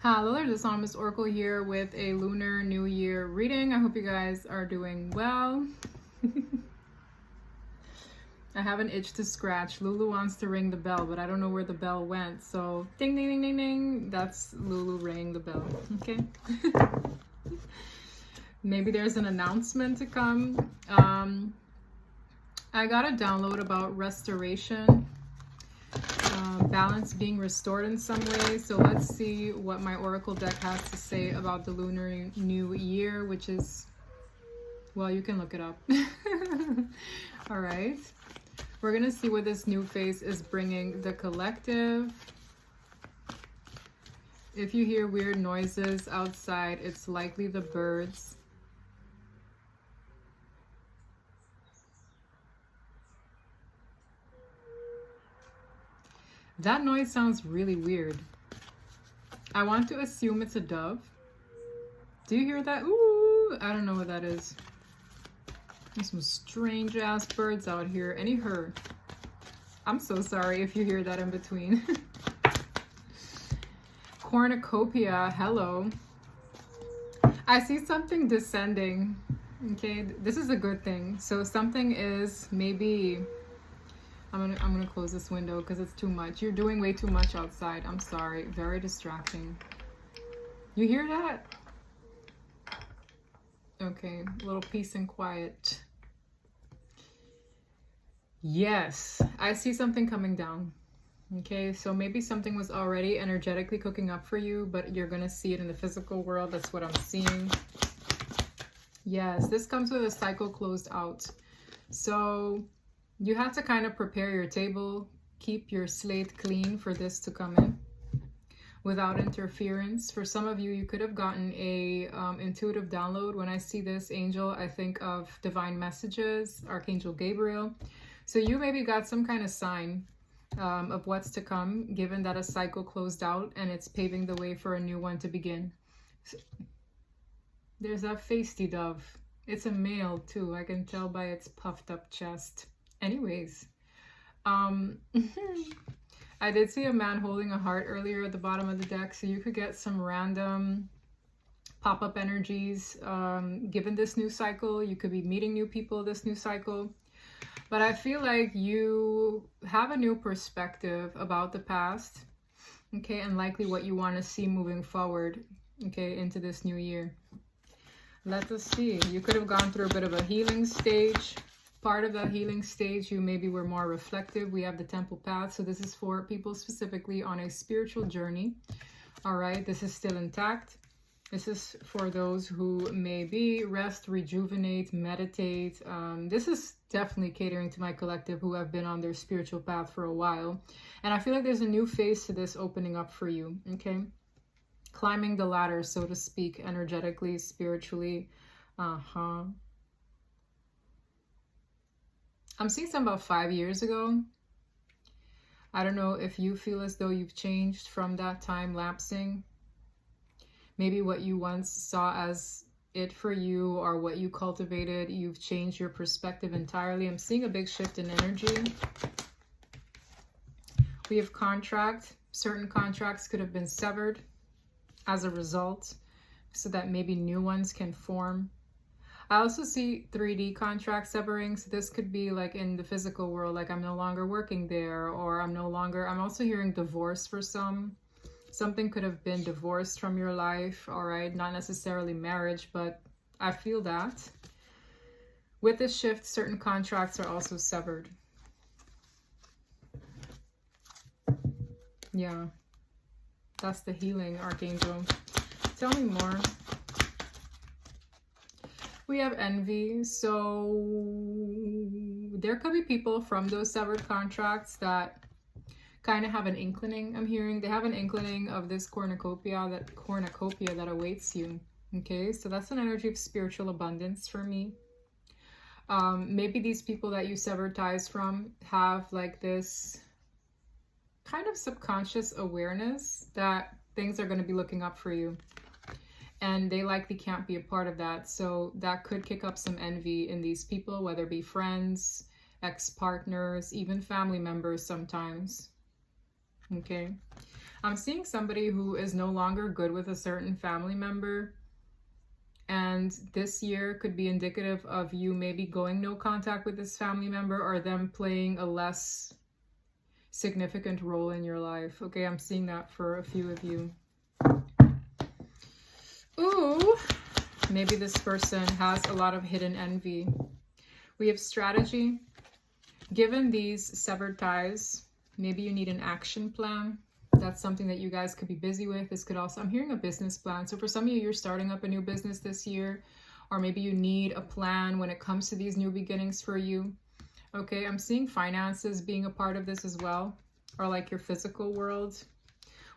Hello there, this Anonymous Oracle here with a Lunar New Year reading. I hope you guys are doing well. I have an itch to scratch. Lulu wants to ring the bell, but I don't know where the bell went. So ding, ding, ding, ding, ding. That's Lulu ringing the bell. Okay. Maybe there's an announcement to come. I got a download about restoration. Balance being restored in some way. So let's see what my oracle deck has to say about the Lunar New Year, which is, well, you can look it up. All right, we're gonna see what this new phase is bringing the collective. If you hear weird noises outside, it's likely the birds. That noise sounds really weird. I want to assume it's a dove. Do you hear that? Ooh, I don't know what that is. There's some strange ass birds out here. Any her. I'm so sorry if you hear that in between. Cornucopia, hello. I see something descending. Okay, this is a good thing. So something is maybe... I'm gonna close this window because it's too much. You're doing way too much outside. I'm sorry. Very distracting. You hear that? Okay, a little peace and quiet. Yes, I see something coming down. Okay, so maybe something was already energetically cooking up for you, but you're gonna see it in the physical world. That's what I'm seeing. Yes, this comes with a cycle closed out. So you have to kind of prepare your table, keep your slate clean for this to come in without interference. For some of you, you could have gotten a intuitive download. When I see this angel, I think of divine messages, Archangel Gabriel. So you maybe got some kind of sign of what's to come, given that a cycle closed out and it's paving the way for a new one to begin. So, there's that feisty dove. It's a male too. I can tell by its puffed up chest. Anyways, I did see a man holding a heart earlier at the bottom of the deck, so you could get some random pop-up energies. Given this new cycle, you could be meeting new people this new cycle. But I feel like you have a new perspective about the past, okay, and likely what you want to see moving forward, okay, into this new year. Let us see. You could have gone through a bit of a healing stage. Part of that healing stage, you maybe were more reflective. We have the temple path, so this is for people specifically on a spiritual journey. All right, this is still intact. This is for those who maybe rest, rejuvenate, meditate. This is definitely catering to my collective who have been on their spiritual path for a while. And I feel like there's a new phase to this opening up for you, okay? Climbing the ladder, so to speak, energetically, spiritually. I'm seeing some about 5 years ago. I don't know if you feel as though you've changed from that time lapsing. Maybe what you once saw as it for you or what you cultivated, you've changed your perspective entirely. I'm seeing a big shift in energy. We have contract. Certain contracts could have been severed as a result so that maybe new ones can form. I also see 3D contract severing. So this could be like in the physical world, like I'm no longer working there, or I'm also hearing divorce for some. Something could have been divorced from your life, all right? Not necessarily marriage, but I feel that. With this shift, certain contracts are also severed. Yeah, that's the healing, Archangel. Tell me more. We have envy, so there could be people from those severed contracts that kind of have an inkling. I'm hearing they have an inkling of this cornucopia that awaits you. Okay, so that's an energy of spiritual abundance for me. Maybe these people that you severed ties from have like this kind of subconscious awareness that things are going to be looking up for you. And they likely can't be a part of that. So that could kick up some envy in these people, whether it be friends, ex-partners, even family members sometimes. Okay. I'm seeing somebody who is no longer good with a certain family member. And this year could be indicative of you maybe going no contact with this family member, or them playing a less significant role in your life. Okay, I'm seeing that for a few of you. Ooh, maybe this person has a lot of hidden envy. We have strategy. Given these severed ties, maybe you need an action plan. That's something that you guys could be busy with. This could also, I'm hearing a business plan. So for some of you, you're starting up a new business this year, or maybe you need a plan when it comes to these new beginnings for you. Okay, I'm seeing finances being a part of this as well, or like your physical world.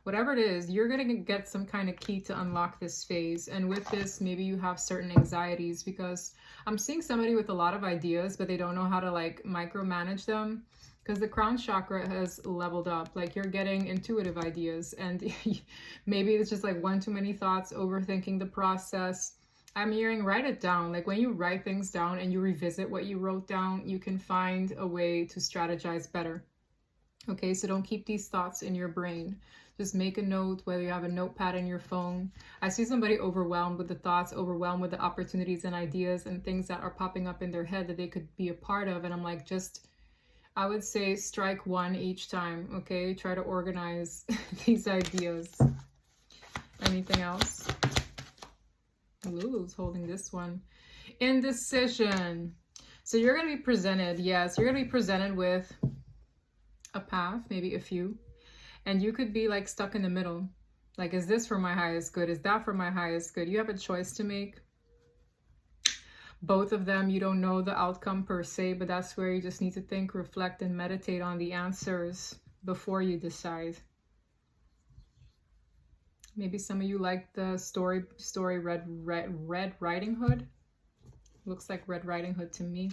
Whatever it is, you're going to get some kind of key to unlock this phase. And with this, maybe you have certain anxieties, because I'm seeing somebody with a lot of ideas, but they don't know how to like micromanage them. Because the crown chakra has leveled up. Like, you're getting intuitive ideas, and maybe it's just like one too many thoughts, overthinking the process. I'm hearing write it down. Like, when you write things down and you revisit what you wrote down, you can find a way to strategize better. Okay, so don't keep these thoughts in your brain. Just make a note, whether you have a notepad in your phone. I see somebody overwhelmed with the thoughts, overwhelmed with the opportunities and ideas and things that are popping up in their head that they could be a part of. And I'm like, just, I would say strike one each time, okay? Try to organize these ideas. Anything else? Lulu's holding this one. Indecision. So you're going to be presented, yes, you're going to be presented with a path, maybe a few. And you could be like stuck in the middle. Like, is this for my highest good? Is that for my highest good? You have a choice to make. Both of them, you don't know the outcome per se, but that's where you just need to think, reflect, and meditate on the answers before you decide. Maybe some of you like the story Red Riding Hood. Looks like Red Riding Hood to me.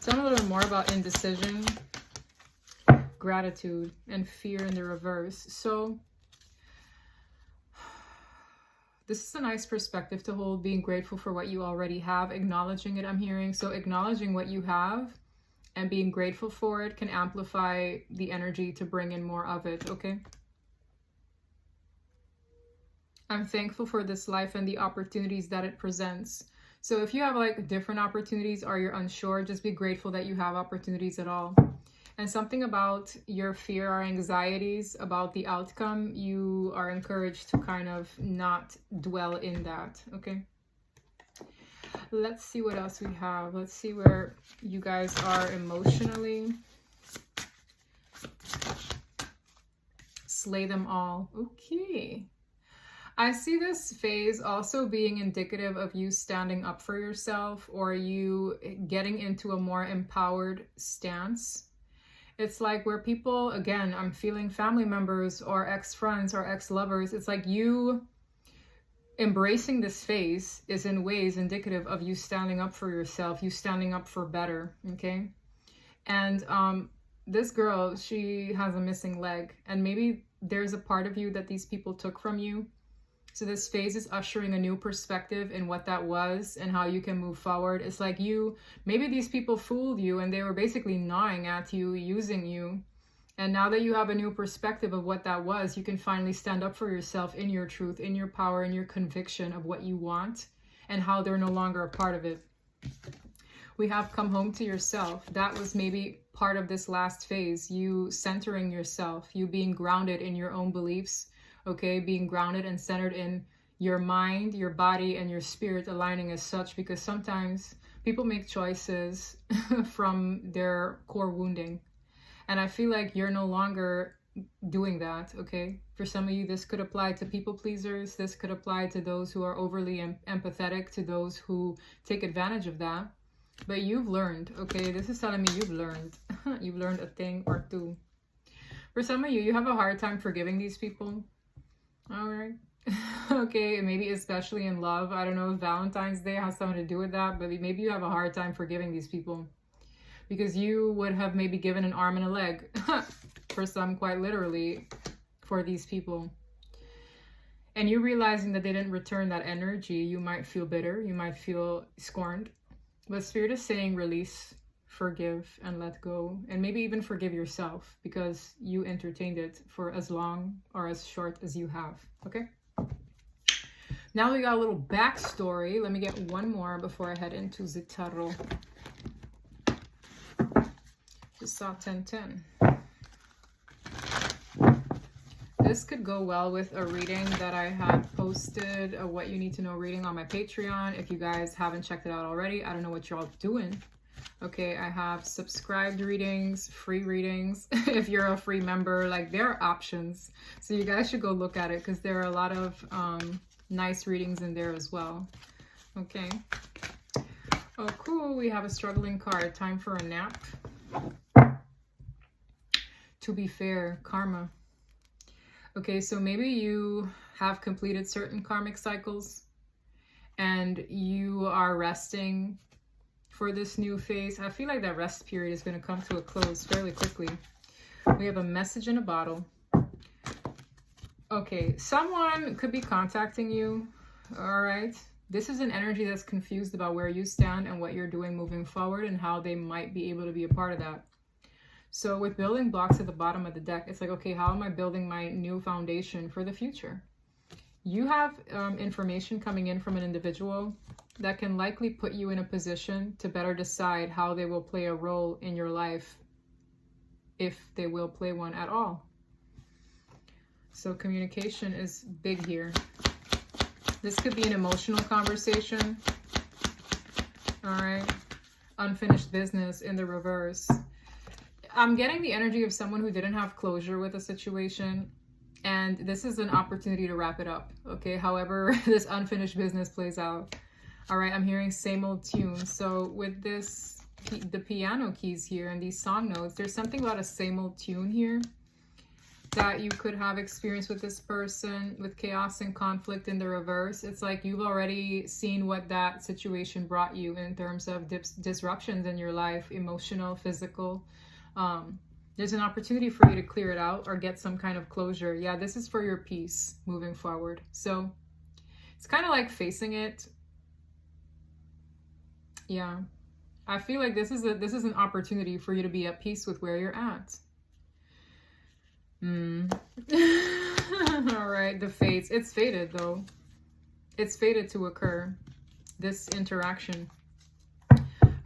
Tell me a little more about indecision, gratitude, and fear in the reverse. So this is a nice perspective to hold, being grateful for what you already have, acknowledging it, I'm hearing. So acknowledging what you have and being grateful for it can amplify the energy to bring in more of it, okay? I'm thankful for this life and the opportunities that it presents. So if you have like different opportunities or you're unsure, just be grateful that you have opportunities at all. And something about your fear or anxieties about the outcome, you are encouraged to kind of not dwell in that, okay? Let's see what else we have. Let's see where you guys are emotionally. Slay them all. Okay. I see this phase also being indicative of you standing up for yourself, or you getting into a more empowered stance. It's like where people, again, I'm feeling family members or ex-friends or ex-lovers. It's like you embracing this phase is in ways indicative of you standing up for yourself, you standing up for better, okay? And this girl, she has a missing leg, and maybe there's a part of you that these people took from you. So this phase is ushering a new perspective in what that was and how you can move forward. It's like maybe these people fooled you and they were basically gnawing at you, using you. And now that you have a new perspective of what that was, you can finally stand up for yourself in your truth, in your power, in your conviction of what you want and how they're no longer a part of it. We have come home to yourself. That was maybe part of this last phase, you centering yourself, you being grounded in your own beliefs. Okay, being grounded and centered in your mind, your body, and your spirit aligning as such, because sometimes people make choices from their core wounding. And I feel like you're no longer doing that, okay? For some of you, this could apply to people pleasers. This could apply to those who are overly empathetic, to those who take advantage of that. But you've learned, okay? This is telling me you've learned. You've learned a thing or two. For some of you, you have a hard time forgiving these people. All right. Okay, maybe especially in love. I don't know if Valentine's Day has something to do with that, but maybe you have a hard time forgiving these people because you would have maybe given an arm and a leg for some, quite literally, for these people. And you realizing that they didn't return that energy, you might feel bitter, you might feel scorned. But Spirit is saying release, forgive and let go, and maybe even forgive yourself because you entertained it for as long or as short as you have. Okay, now we got a little backstory. Let me get one more before I head into the tarot. Just saw 1010. This could go well with a reading that I had posted, a What You Need to Know reading on my Patreon. If you guys haven't checked it out already, I don't know what you're all doing. Okay, I have subscribed readings, free readings. If you're a free member, like, there are options. So you guys should go look at it because there are a lot of nice readings in there as well. Okay. Oh, cool. We have a struggling card. Time for a nap. To be fair, karma. Okay, so maybe you have completed certain karmic cycles and you are resting for this new phase. I feel like that rest period is going to come to a close fairly quickly. We have a message in a bottle. Okay, someone could be contacting you, all right? This is an energy that's confused about where you stand and what you're doing moving forward and how they might be able to be a part of that. So with building blocks at the bottom of the deck, it's like, okay, how am I building my new foundation for the future? You have information coming in from an individual that can likely put you in a position to better decide how they will play a role in your life, if they will play one at all. So communication is big here. This could be an emotional conversation. All right. Unfinished business in the reverse. I'm getting the energy of someone who didn't have closure with a situation, and this is an opportunity to wrap it up, okay? However, this unfinished business plays out. All right, I'm hearing same old tunes. So with this, the piano keys here and these song notes, there's something about a same old tune here that you could have experienced with this person, with chaos and conflict in the reverse. It's like you've already seen what that situation brought you in terms of disruptions in your life, emotional, physical. There's an opportunity for you to clear it out or get some kind of closure. Yeah, this is for your peace moving forward. So it's kind of like facing it. Yeah, I feel like this is an opportunity for you to be at peace with where you're at. All right, the fates. It's fated though. It's fated to occur. This interaction.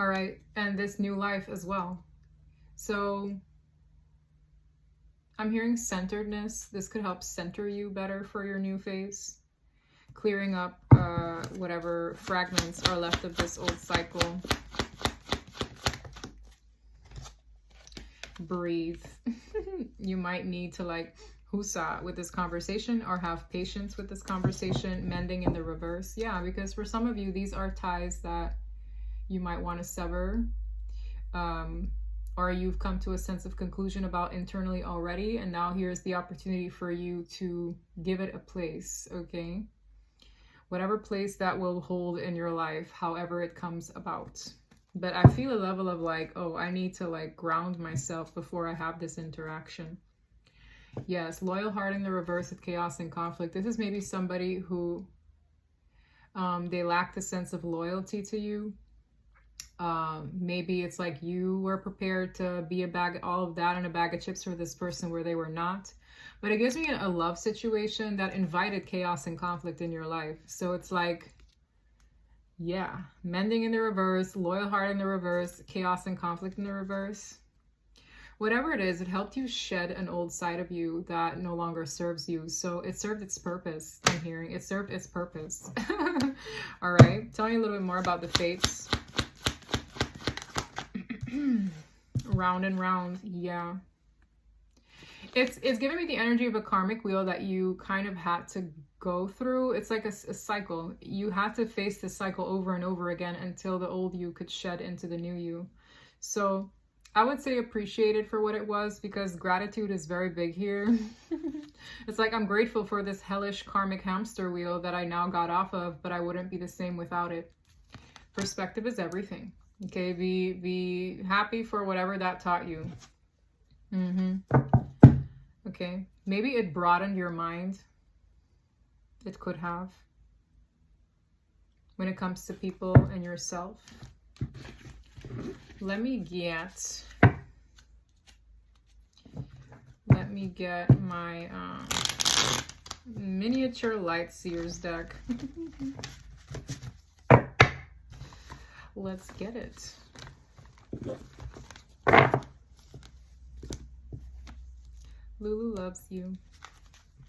All right, and this new life as well. So I'm hearing centeredness. This could help center you better for your new phase. Clearing up whatever fragments are left of this old cycle. Breathe. You might need to like husa with this conversation or have patience with this conversation. Mending in the reverse. Yeah, because for some of you, these are ties that you might want to sever. Or you've come to a sense of conclusion about internally already, and now here's the opportunity for you to give it a place, okay? Whatever place that will hold in your life, however it comes about. But I feel a level of like, oh, I need to like ground myself before I have this interaction. Yes, loyal heart in the reverse with chaos and conflict. This is maybe somebody who they lack the sense of loyalty to you. Maybe it's like you were prepared to be all of that and a bag of chips for this person where they were not. But it gives me a love situation that invited chaos and conflict in your life. So it's like, yeah, mending in the reverse, loyal heart in the reverse, chaos and conflict in the reverse. Whatever it is, it helped you shed an old side of you that no longer serves you. So it served its purpose, I'm hearing. It served its purpose. All right, tell me a little bit more about the fates. Round and round. Yeah, it's giving me the energy of a karmic wheel that you kind of had to go through. It's like a cycle. You had to face this cycle over and over again until the old you could shed into the new you. So I would say appreciate it for what it was, because gratitude is very big here. It's like, I'm grateful for this hellish karmic hamster wheel that I now got off of, but I wouldn't be the same without it. Perspective is everything. Okay, be happy for whatever that taught you. Okay, maybe it broadened your mind. It could have. When it comes to people and yourself. Let me get my miniature light seers deck. Let's get it. Lulu loves you.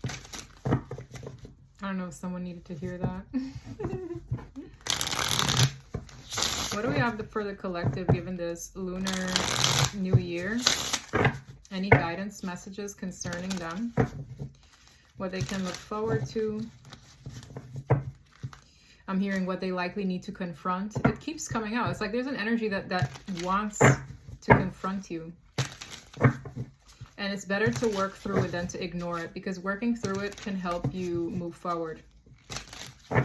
I don't know if someone needed to hear that. What do we have for the collective given this lunar new year? Any guidance messages concerning them? What they can look forward to? I'm hearing what they likely need to confront. It keeps coming out. It's like there's an energy that wants to confront you. And it's better to work through it than to ignore it, because working through it can help you move forward. All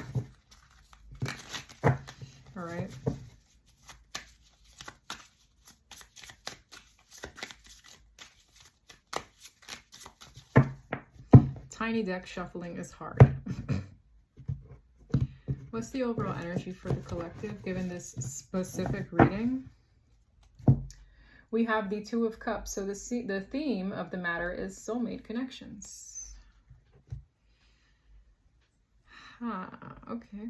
right. Tiny deck shuffling is hard. What's the overall energy for the collective given this specific reading? We have the Two of Cups. So the theme of the matter is soulmate connections. Okay.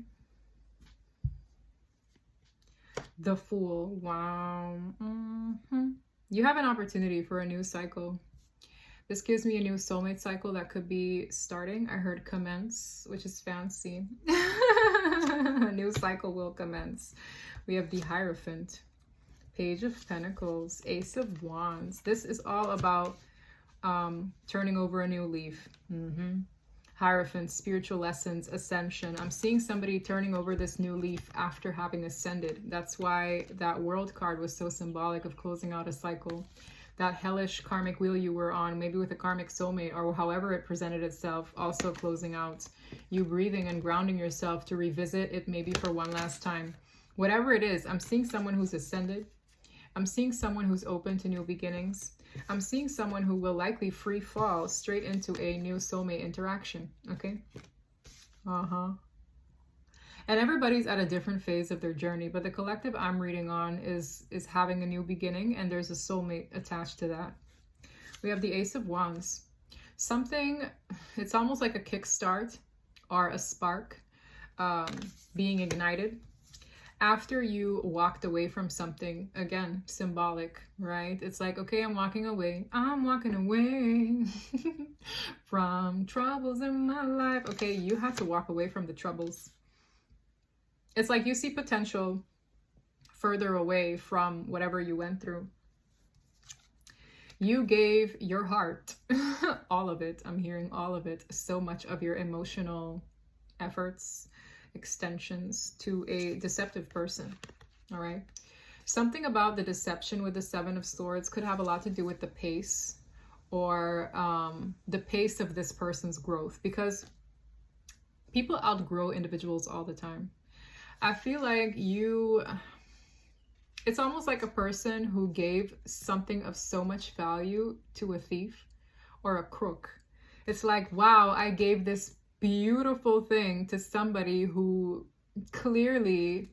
The Fool. Wow. You have an opportunity for a new cycle. This gives me a new soulmate cycle that could be starting. I heard commence, which is fancy. A new cycle will commence. We have the Hierophant, Page of Pentacles, Ace of Wands. This is all about turning over a new leaf. Hierophant, spiritual lessons, ascension. I'm seeing somebody turning over this new leaf after having ascended. That's why that World card was so symbolic of closing out a cycle. That hellish karmic wheel you were on, maybe with a karmic soulmate or however it presented itself, also closing out. You breathing and grounding yourself to revisit it maybe for one last time. Whatever it is, I'm seeing someone who's ascended. I'm seeing someone who's open to new beginnings. I'm seeing someone who will likely free fall straight into a new soulmate interaction, okay? And everybody's at a different phase of their journey, but the collective I'm reading on is having a new beginning, and there's a soulmate attached to that. We have the Ace of Wands. Something, it's almost like a kickstart or a spark being ignited after you walked away from something. Again, symbolic, right? It's like, okay, I'm walking away. I'm walking away from troubles in my life. Okay, you had to walk away from the troubles. It's like you see potential further away from whatever you went through. You gave your heart, all of it. I'm hearing all of it. So much of your emotional efforts, extensions to a deceptive person. All right. Something about the deception with the Seven of Swords could have a lot to do with the pace or the pace of this person's growth, because people outgrow individuals all the time. I feel like it's almost like a person who gave something of so much value to a thief or a crook. It's like, wow, I gave this beautiful thing to somebody who clearly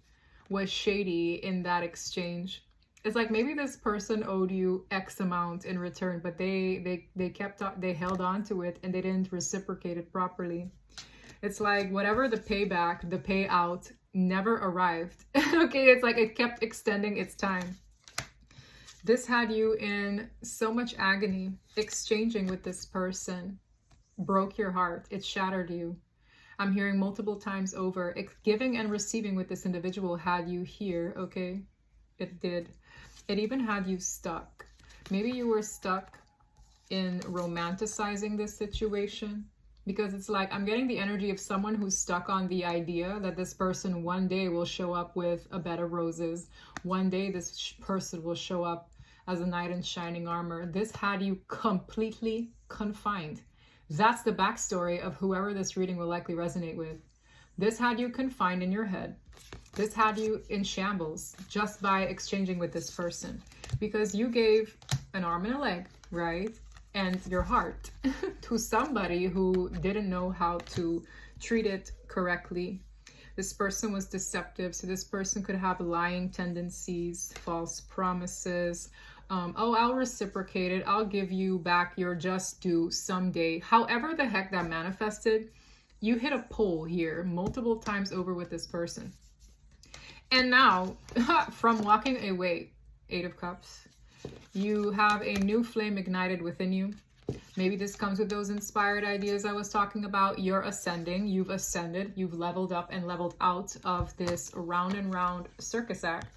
was shady in that exchange. It's like maybe this person owed you X amount in return, but they held on to it and they didn't reciprocate it properly. It's like whatever the payback, the payout never arrived. Okay, it's like it kept extending its time. This had you in so much agony. Exchanging with this person broke your heart. It shattered you. I'm hearing multiple times over. Giving and receiving with this individual had you here, okay? It did. It even had you stuck. Maybe you were stuck in romanticizing this situation. Because it's like, I'm getting the energy of someone who's stuck on the idea that this person one day will show up with a bed of roses. One day this person will show up as a knight in shining armor. This had you completely confined. That's the backstory of whoever this reading will likely resonate with. This had you confined in your head. This had you in shambles just by exchanging with this person. Because you gave an arm and a leg, right? And your heart to somebody who didn't know how to treat it correctly. This person was deceptive. So this person could have lying tendencies, false promises. Oh, I'll reciprocate it. I'll give you back your just due someday. However the heck that manifested, you hit a pole here multiple times over with this person. And now, from walking away, 8 of Cups, you have a new flame ignited within you. Maybe this comes with those inspired ideas I was talking about. You're ascending, you've ascended, you've leveled up and leveled out of this round and round circus act.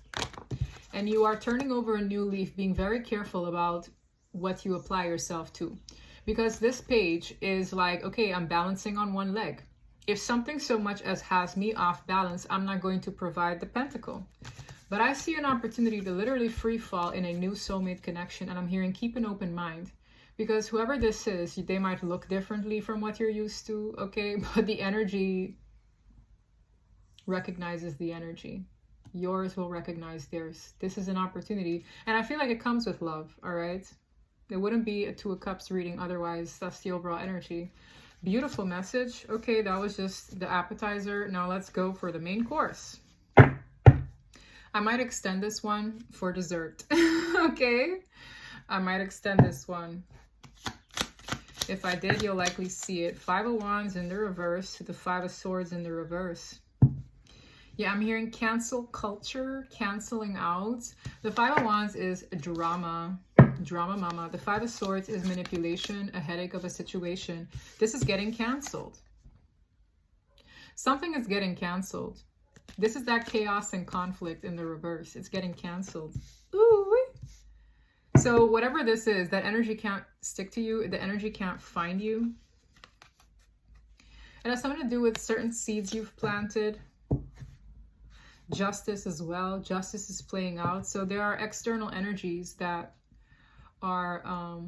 And you are turning over a new leaf, being very careful about what you apply yourself to. Because this page is like, okay, I'm balancing on one leg. If something so much as has me off balance, I'm not going to provide the pentacle. But I see an opportunity to literally free fall in a new soulmate connection. And I'm hearing keep an open mind. Because whoever this is, they might look differently from what you're used to, okay? But the energy recognizes the energy. Yours will recognize theirs. This is an opportunity. And I feel like it comes with love, all right? It wouldn't be a 2 of Cups reading otherwise. That's the overall energy. Beautiful message. Okay, that was just the appetizer. Now let's go for the main course. I might extend this one for dessert. Okay? I might extend this one. If I did, you'll likely see it. 5 of Wands in the reverse, the 5 of Swords in the reverse. Yeah, I'm hearing cancel culture, canceling out. The 5 of Wands is drama. Drama mama. The 5 of Swords is manipulation, a headache of a situation. This is getting canceled. Something is getting canceled. This is that chaos and conflict in the reverse. It's getting canceled. Ooh. So whatever this is, that energy can't stick to you. The energy can't find you. It has something to do with certain seeds you've planted. Justice as well. Justice is playing out. So there are external energies that are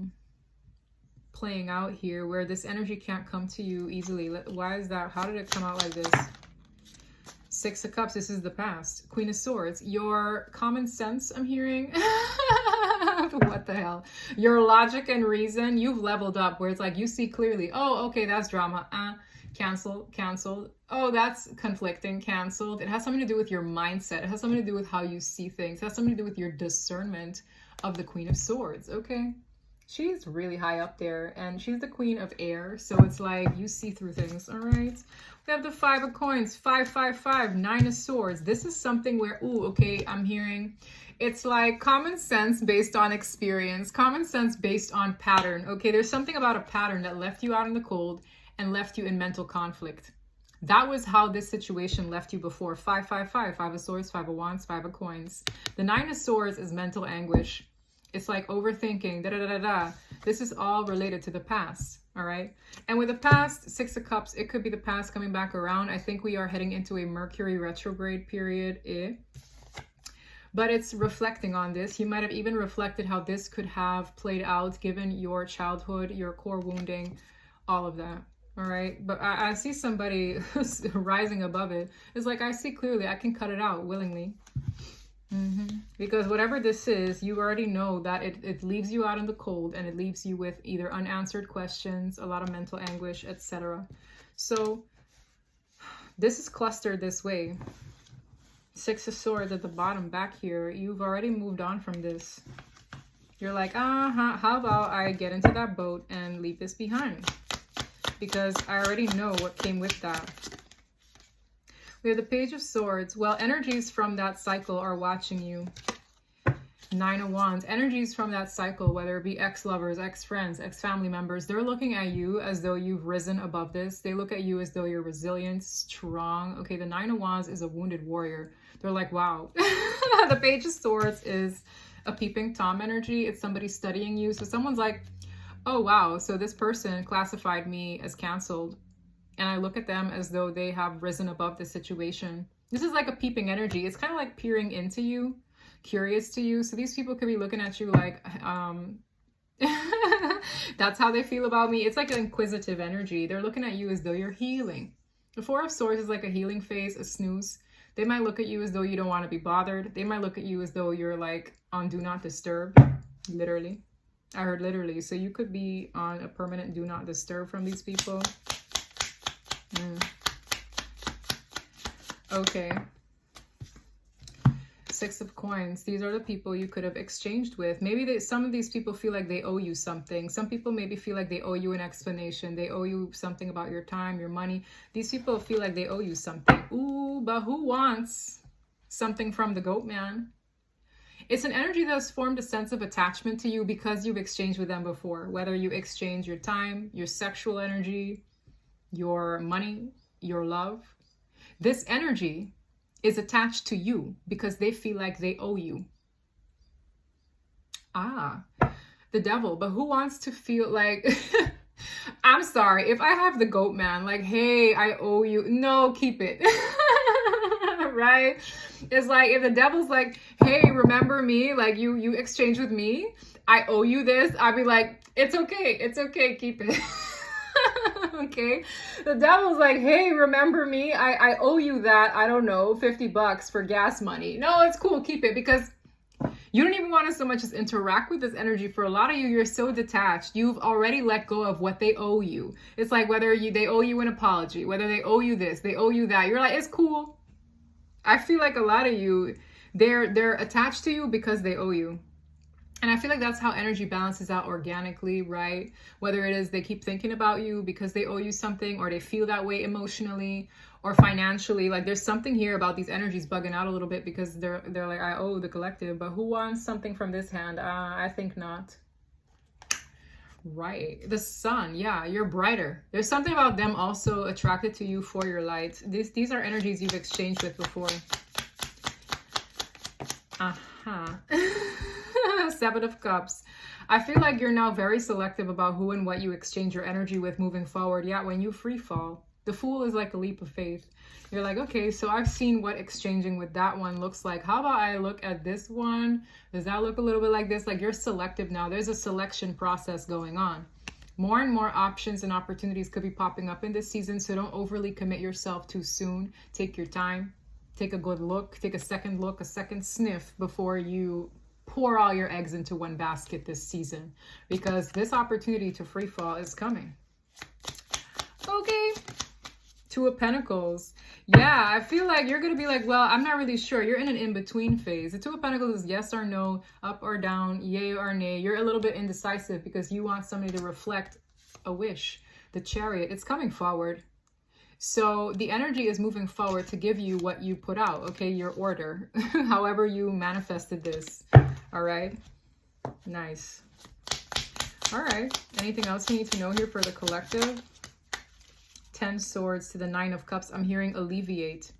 playing out here where this energy can't come to you easily. Why is that? How did it come out like this? 6 of Cups, this is the past. Queen of Swords, your common sense, I'm hearing. What the hell? Your logic and reason, you've leveled up where it's like you see clearly. Oh, okay, that's drama. Canceled. Oh, that's conflicting, canceled. It has something to do with your mindset. It has something to do with how you see things. It has something to do with your discernment of the Queen of Swords. Okay, she's really high up there and she's the Queen of Air, so it's like you see through things. All right, we have the 5 of Coins, 555, 9 of Swords. This is something where, ooh, okay, I'm hearing it's like common sense based on experience, common sense based on pattern. Okay, there's something about a pattern that left you out in the cold and left you in mental conflict. That was how this situation left you before. 555, 5 of Swords, 5 of Wands, 5 of Coins. The 9 of Swords is mental anguish. It's like overthinking, da-da-da-da-da. This is all related to the past, all right? And with the past, 6 of Cups, it could be the past coming back around. I think we are heading into a Mercury retrograde period. But it's reflecting on this. You might have even reflected how this could have played out given your childhood, your core wounding, all of that. All right, but I see somebody rising above it. It's like I see clearly. I can cut it out willingly. Because whatever this is, you already know that it leaves you out in the cold and it leaves you with either unanswered questions, a lot of mental anguish, etc. So this is clustered this way. 6 of Swords at the bottom back here. You've already moved on from this. You're like, how about I get into that boat and leave this behind? Because I already know what came with that. We have the Page of Swords. Well, energies from that cycle are watching you. 9 of Wands. Energies from that cycle, whether it be ex-lovers, ex-friends, ex-family members, they're looking at you as though you've risen above this. They look at you as though you're resilient, strong. Okay, the 9 of Wands is a wounded warrior. They're like, wow. The Page of Swords is a peeping Tom energy. It's somebody studying you. So someone's like, oh, wow. So this person classified me as canceled. And I look at them as though they have risen above the situation. This is like a peeping energy. It's kind of like peering into you, curious to you. So these people could be looking at you like, that's how they feel about me. It's like an inquisitive energy. They're looking at you as though you're healing. The 4 of Swords is like a healing phase, a snooze. They might look at you as though you don't want to be bothered. They might look at you as though you're like on do not disturb, literally. I heard literally. So you could be on a permanent do not disturb from these people. Okay. Six of Coins. These are the people you could have exchanged with. Maybe some of these people feel like they owe you something. Some people maybe feel like they owe you an explanation. They owe you something about your time, your money. These people feel like they owe you something. Ooh, but who wants something from the goat man? It's an energy that's formed a sense of attachment to you because you've exchanged with them before. Whether you exchange your time, your sexual energy, your money, your love. This energy is attached to you because they feel like they owe you. Ah, the devil. But who wants to feel like, I'm sorry, if I have the goat man, like, hey, I owe you. No, keep it. Right? It's like if the devil's like, hey, remember me? Like you exchange with me. I owe you this. I'd be like, it's okay. It's okay. Keep it. Okay, the devil's like, hey, remember me? I owe you that, I don't know, $50 for gas money. No, it's cool, keep it, because you don't even want to so much as interact with this energy. For a lot of you, you're so detached. You've already let go of what they owe you. It's like whether they owe you an apology, whether they owe you this, they owe you that. You're like, it's cool. I feel like a lot of you, they're attached to you because they owe you. And I feel like that's how energy balances out organically, right? Whether it is they keep thinking about you because they owe you something, or they feel that way emotionally or financially. Like there's something here about these energies bugging out a little bit because they're like, I owe the collective. But who wants something from this hand? I think not. Right. The sun. Yeah, you're brighter. There's something about them also attracted to you for your light. These are energies you've exchanged with before. Seven of Cups. I feel like you're now very selective about who and what you exchange your energy with moving forward. Yeah, when you free fall, the Fool is like a leap of faith. You're like, okay, so I've seen what exchanging with that one looks like. How about I look at this one? Does that look a little bit like this? Like you're selective now. There's a selection process going on. More and more options and opportunities could be popping up in this season, so don't overly commit yourself too soon. Take your time. Take a good look. Take a second look, a second sniff before you pour all your eggs into one basket this season, because this opportunity to free fall is coming. Okay. Two of Pentacles. Yeah, I feel like you're going to be like, well, I'm not really sure. You're in an in-between phase. The Two of Pentacles is yes or no, up or down, yay or nay. You're a little bit indecisive because you want somebody to reflect a wish. The Chariot, it's coming forward. So the energy is moving forward to give you what you put out, okay? Your order, however you manifested this, all right? Nice. All right, anything else you need to know here for the collective? 10 Swords to the 9 of Cups. I'm hearing alleviate.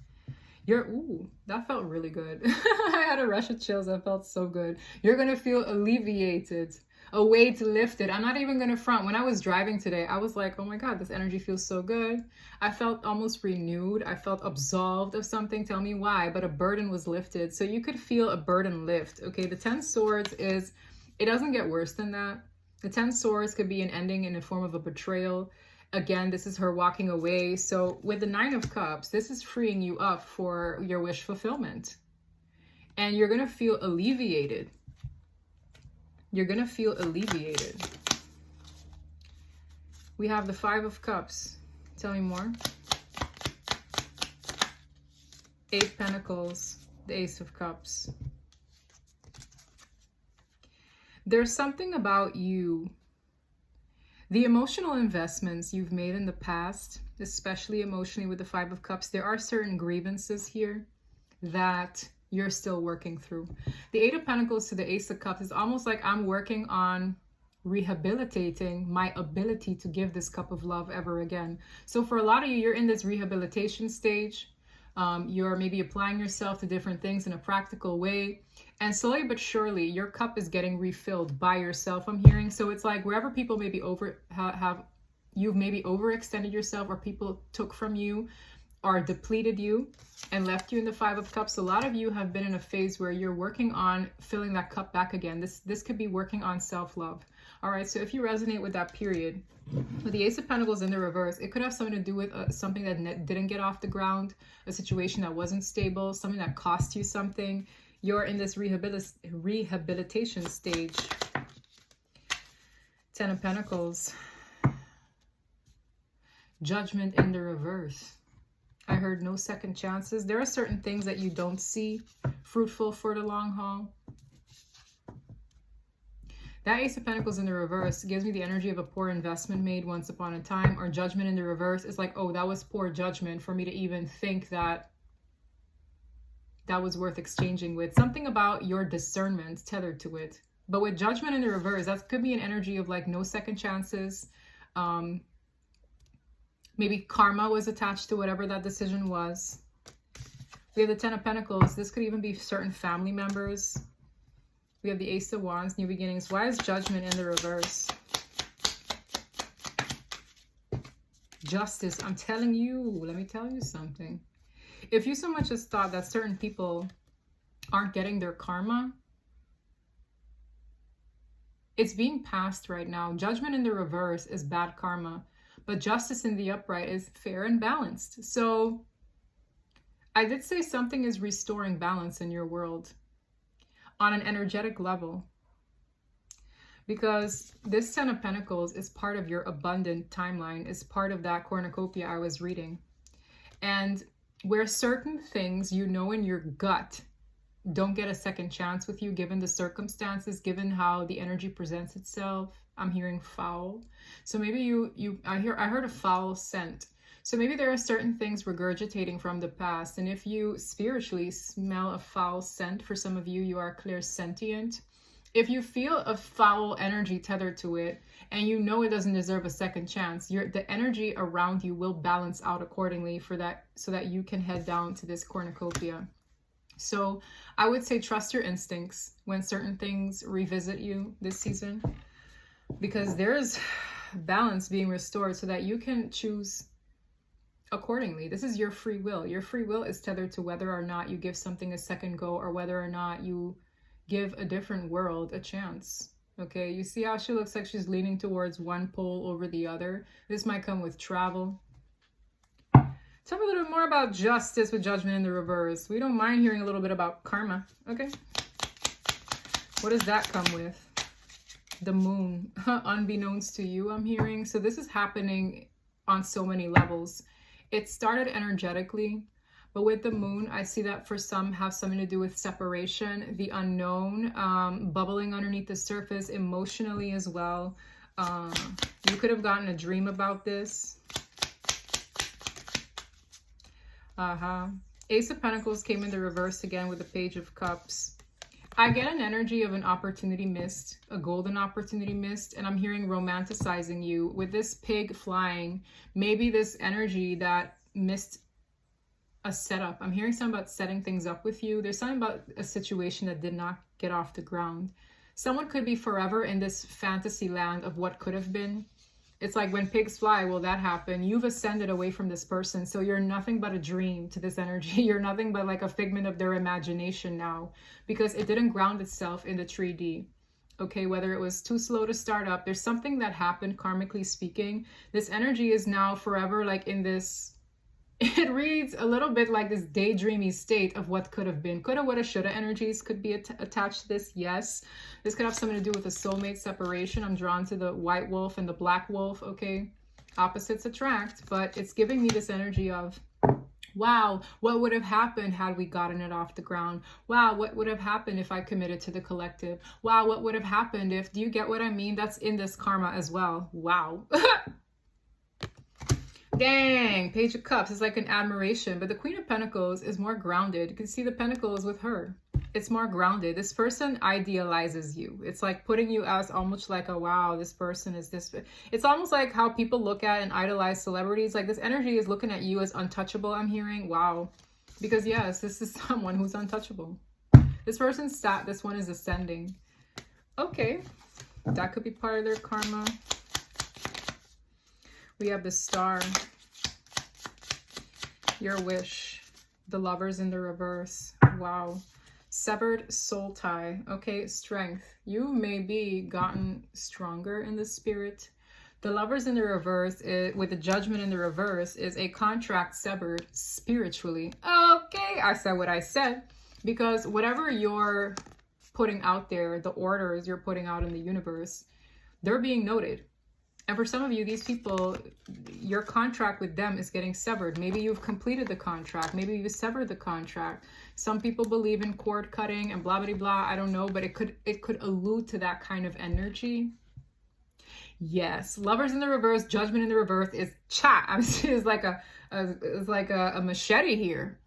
Ooh, that felt really good. I had a rush of chills. That felt so good. You're going to feel alleviated. A weight lifted. I'm not even going to front. When I was driving today, I was like, oh my God, this energy feels so good. I felt almost renewed. I felt absolved of something. Tell me why, but a burden was lifted. So you could feel a burden lift. Okay, the 10 Swords is, it doesn't get worse than that. The 10 Swords could be an ending in the form of a betrayal. Again, this is her walking away. So with the 9 of Cups, this is freeing you up for your wish fulfillment. And you're going to feel alleviated. You're going to feel alleviated. We have the 5 of Cups. Tell me more. 8 Pentacles. The Ace of Cups. There's something about you. The emotional investments you've made in the past, especially emotionally with the 5 of Cups, there are certain grievances here that you're still working through. The 8 of Pentacles to the Ace of Cups is almost like I'm working on rehabilitating my ability to give this cup of love ever again. So for a lot of you, you're in this rehabilitation stage. You're maybe applying yourself to different things in a practical way. And slowly but surely, your cup is getting refilled by yourself, I'm hearing. So it's like wherever people maybe you've maybe overextended yourself, or people took from you or depleted you and left you in the 5 of Cups. A lot of you have been in a phase where you're working on filling that cup back again. This could be working on self-love. All right, so if you resonate with that period, with the Ace of Pentacles in the reverse, it could have something to do with something that didn't get off the ground, a situation that wasn't stable, something that cost you something. You're in this rehabilitation stage. 10 of Pentacles. Judgment in the reverse. I heard no second chances. There are certain things that you don't see fruitful for the long haul. That Ace of Pentacles in the reverse gives me the energy of a poor investment made once upon a time, or Judgment in the reverse is like, oh, that was poor judgment for me to even think that that was worth exchanging with. Something about your discernment tethered to it. But with Judgment in the reverse, that could be an energy of like no second chances. Maybe karma was attached to whatever that decision was. We have the Ten of Pentacles. This could even be certain family members. We have the Ace of Wands, new beginnings. Why is Judgment in the reverse? Justice. I'm telling you, let me tell you something. If you so much as thought that certain people aren't getting their karma, it's being passed right now. Judgment in the reverse is bad karma, but justice in the upright is fair and balanced. So I did say something is restoring balance in your world on an energetic level, because this Ten of Pentacles is part of your abundant timeline, is part of that cornucopia I was reading. And where certain things you know in your gut don't get a second chance with you, given the circumstances, given how the energy presents itself. I'm hearing foul. So maybe I heard a foul scent. So maybe there are certain things regurgitating from the past. And if you spiritually smell a foul scent, for some of you, you are clairsentient. If you feel a foul energy tethered to it, and you know it doesn't deserve a second chance, the energy around you will balance out accordingly for that, so that you can head down to this cornucopia. So I would say trust your instincts when certain things revisit you this season, because there's balance being restored so that you can choose accordingly. This is your free will. Your free will is tethered to whether or not you give something a second go, or whether or not you give a different world a chance. Okay, you see how she looks like she's leaning towards one pole over the other? This might come with travel. Tell me a little bit more about justice with Judgment in the reverse. We don't mind hearing a little bit about karma. Okay. What does that come with? The moon. Unbeknownst to you, I'm hearing. So this is happening on so many levels. It started energetically, but with the moon, I see that for some have something to do with separation, the unknown, bubbling underneath the surface emotionally as well. You could have gotten a dream about this. Ace of Pentacles came in the reverse again with the Page of Cups. I get an energy of an opportunity missed, a golden opportunity missed, and I'm hearing romanticizing you. With this pig flying, maybe this energy that missed a setup. I'm hearing something about setting things up with you. There's something about a situation that did not get off the ground. Someone could be forever in this fantasy land of what could have been. It's like when pigs fly, will that happen? You've ascended away from this person, so you're nothing but a dream to this energy. You're nothing but like a figment of their imagination now, because it didn't ground itself in the 3D. Okay, whether it was too slow to start up, there's something that happened karmically speaking. This energy is now forever like in this, it reads a little bit like this daydreamy state of what could have been. Coulda, woulda, shoulda energies could be attached to this, yes. This could have something to do with a soulmate separation. I'm drawn to the white wolf and the black wolf, okay? Opposites attract, but it's giving me this energy of, wow, what would have happened had we gotten it off the ground? Wow, what would have happened if I committed to the collective? Wow, what would have happened if, do you get what I mean? That's in this karma as well. Wow. Dang, Page of Cups is like an admiration, but the Queen of Pentacles is more grounded. You can see the pentacles with her. It's more grounded. This person idealizes you. It's like putting you as almost like a, wow, this person is this. It's almost like how people look at and idolize celebrities. Like this energy is looking at you as untouchable, I'm hearing. Wow. Because yes, this is someone who's untouchable. This person's stat, this one is ascending. Okay, that could be part of their karma. We have the Star, your wish, the Lovers in the reverse. Wow. Severed soul tie. Okay, strength. You may be gotten stronger in the spirit. The Lovers in the reverse, with the Judgment in the reverse, is a contract severed spiritually. Okay, I said what I said. Because whatever you're putting out there, the orders you're putting out in the universe, they're being noted. And for some of you, these people, your contract with them is getting severed. Maybe you've completed the contract. Maybe you severed the contract. Some people believe in cord cutting and blah, blah, blah. I don't know, but it could allude to that kind of energy. Yes, Lovers in the reverse, Judgment in the reverse is cha. It's like a machete here.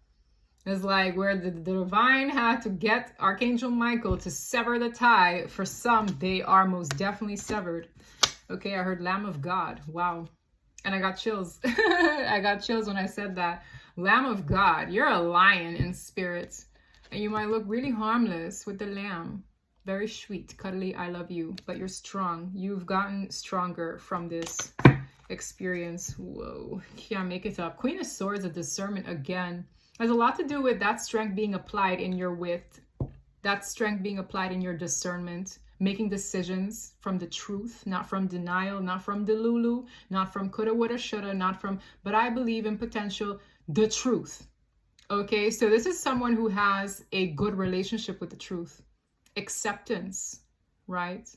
It's like where the divine had to get Archangel Michael to sever the tie. For some, they are most definitely severed. Okay, I heard Lamb of God. Wow. And I got chills. I got chills when I said that. Lamb of God. You're a lion in spirit. And you might look really harmless with the lamb. Very sweet, cuddly, I love you. But you're strong. You've gotten stronger from this experience. Whoa. Can't make it up. Queen of Swords, a discernment again. Has a lot to do with that strength being applied in your wit. That strength being applied in your discernment. Making decisions from the truth, not from denial, not from delulu, not from coulda, woulda, shoulda, not from, but I believe in potential, the truth. Okay, so this is someone who has a good relationship with the truth. Acceptance, right?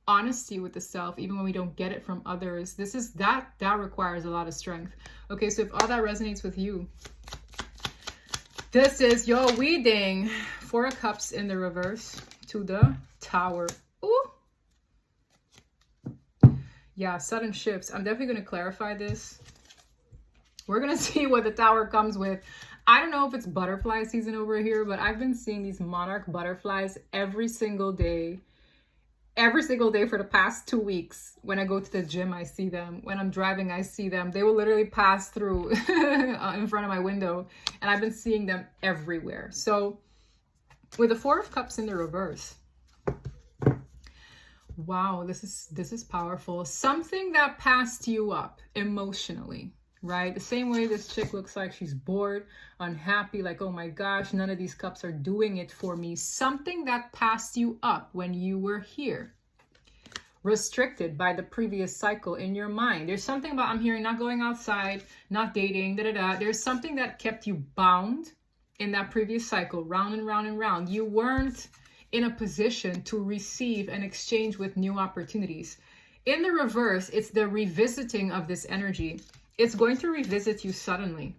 Honesty with the self, even when we don't get it from others. This is that requires a lot of strength. Okay, so if all that resonates with you, this is your reading. 4 of Cups in the reverse to the Tower. Ooh. Yeah, sudden shifts. I'm definitely going to clarify this. We're going to see what the Tower comes with. I don't know if it's butterfly season over here, but I've been seeing these monarch butterflies every single day. Every single day for the past 2 weeks. When I go to the gym, I see them. When I'm driving, I see them. They will literally pass through in front of my window. And I've been seeing them everywhere. So with the 4 of Cups in the reverse. Wow, this is powerful. Something that passed you up emotionally, right? The same way this chick looks like she's bored, unhappy, like, oh my gosh, none of these cups are doing it for me. Something that passed you up when you were here. Restricted by the previous cycle in your mind. There's something about, I'm hearing, not going outside, not dating, da-da-da. There's something that kept you bound in that previous cycle, round and round and round. You weren't in a position to receive and exchange with new opportunities. In the reverse, it's the revisiting of this energy. It's going to revisit you suddenly.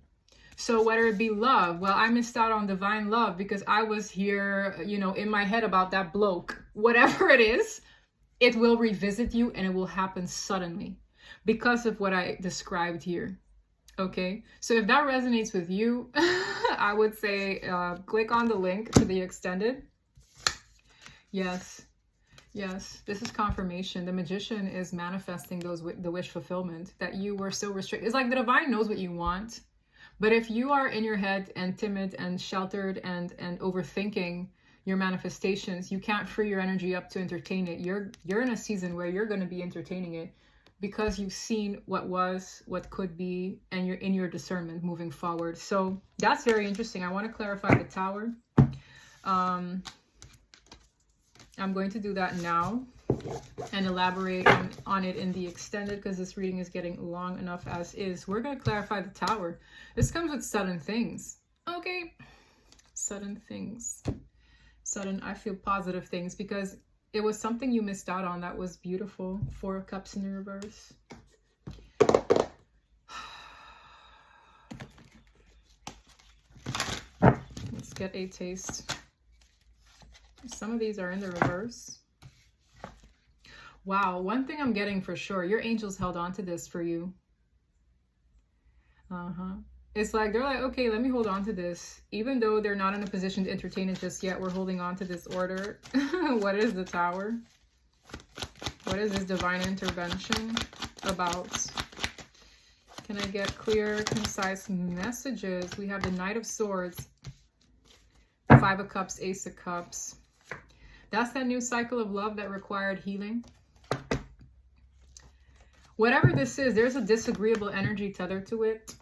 So whether it be love, well, I missed out on divine love because I was here, you know, in my head about that bloke. Whatever it is, it will revisit you and it will happen suddenly because of what I described here. Okay, so if that resonates with you, I would say click on the link to the extended. Yes, yes, this is confirmation. The Magician is manifesting the wish fulfillment that you were so restricted. It's like the divine knows what you want, but if you are in your head and timid and sheltered and overthinking your manifestations, you can't free your energy up to entertain it. You're in a season where you're going to be entertaining it because you've seen what was, what could be, and you're in your discernment moving forward. So that's very interesting. I want to clarify the Tower. I'm going to do that now and elaborate on it in the extended because this reading is getting long enough as is. We're going to clarify the Tower. This comes with sudden things. Okay. Sudden things. Sudden, I feel positive things because it was something you missed out on that was beautiful. 4 of Cups in the reverse. Let's get a taste. Some of these are in the reverse. Wow, one thing I'm getting for sure, your angels held on to this for you. It's like, they're like, okay, let me hold on to this. Even though they're not in a position to entertain it just yet, we're holding on to this order. What is the Tower? What is this divine intervention about? Can I get clear, concise messages? We have the Knight of Swords, 5 of Cups, Ace of Cups. That's that new cycle of love that required healing. Whatever this is, there's a disagreeable energy tethered to it.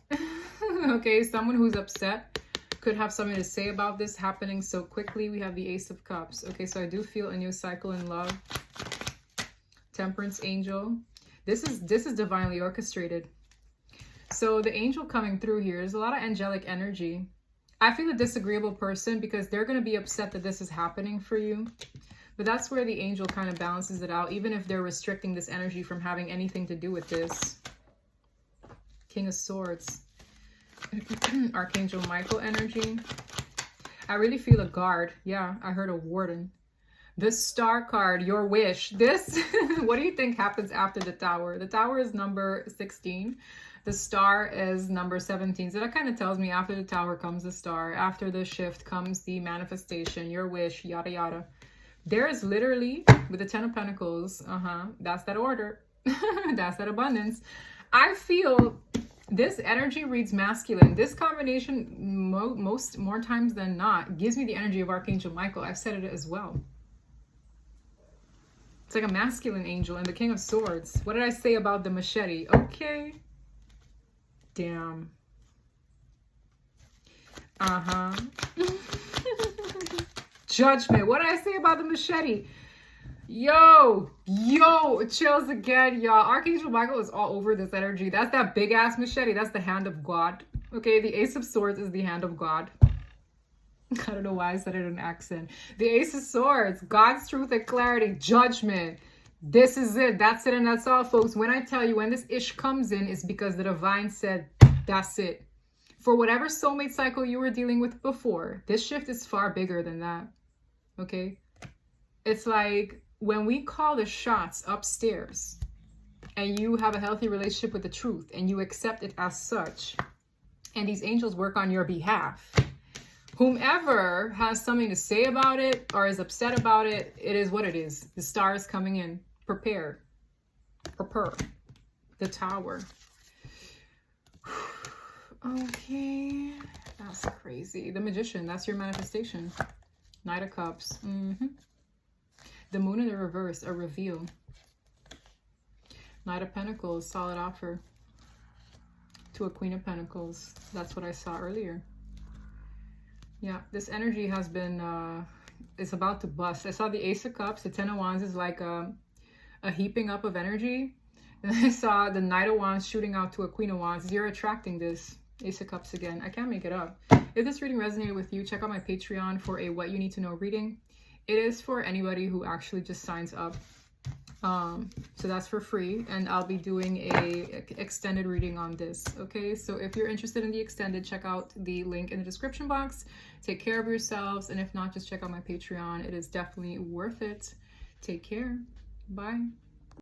Okay, someone who's upset could have something to say about this happening so quickly. We have the Ace of Cups. Okay, so I do feel a new cycle in love. Temperance angel. This is divinely orchestrated. So the angel coming through here, there's a lot of angelic energy. I feel a disagreeable person because they're going to be upset that this is happening for you. But that's where the angel kind of balances it out, even if they're restricting this energy from having anything to do with this. King of Swords. Archangel Michael energy. I really feel a guard. Yeah, I heard a warden. The Star card, your wish. This, what do you think happens after the Tower? The Tower is number 16. The Star is number 17. So that kind of tells me after the Tower comes the Star. After the shift comes the manifestation, your wish, yada, yada. There is literally, with the Ten of Pentacles, that's that order. That's that abundance. I feel this energy reads masculine. This combination, more times than not, gives me the energy of Archangel Michael. I've said it as well. It's like a masculine angel and the King of Swords. What did I say about the machete? Okay. Damn. Judgment. What did I say about the machete? Yo, chills again, y'all. Archangel Michael is all over this energy. That's that big ass machete. That's the hand of God. Okay, the Ace of Swords is the hand of God. I don't know why I said it in an accent. The Ace of Swords, God's truth and clarity, judgment. This is it. That's it and that's all, folks. When I tell you when this ish comes in, it's because the divine said, that's it. For whatever soulmate cycle you were dealing with before, this shift is far bigger than that. Okay? It's like when we call the shots upstairs and you have a healthy relationship with the truth and you accept it as such, and these angels work on your behalf. Whomever has something to say about it or is upset about it, it is what it is. The Star is coming in. Prepare. Prepare. The Tower. Okay. That's crazy. The Magician. That's your manifestation. Knight of Cups. The Moon in the reverse. A reveal. Knight of Pentacles. Solid offer. To a Queen of Pentacles. That's what I saw earlier. Yeah, this energy has been, it's about to bust. I saw the Ace of Cups. The Ten of Wands is like a heaping up of energy. And I saw the Knight of Wands shooting out to a Queen of Wands. You're attracting this. Ace of Cups again. I can't make it up. If this reading resonated with you, check out my Patreon for a What You Need to Know reading. It is for anybody who actually just signs up. So that's for free, and I'll be doing a extended reading on this. Okay, so if you're interested in the extended, check out the link in the description box. Take care of yourselves, and if not, just check out my Patreon. It is definitely worth it. Take care. Bye.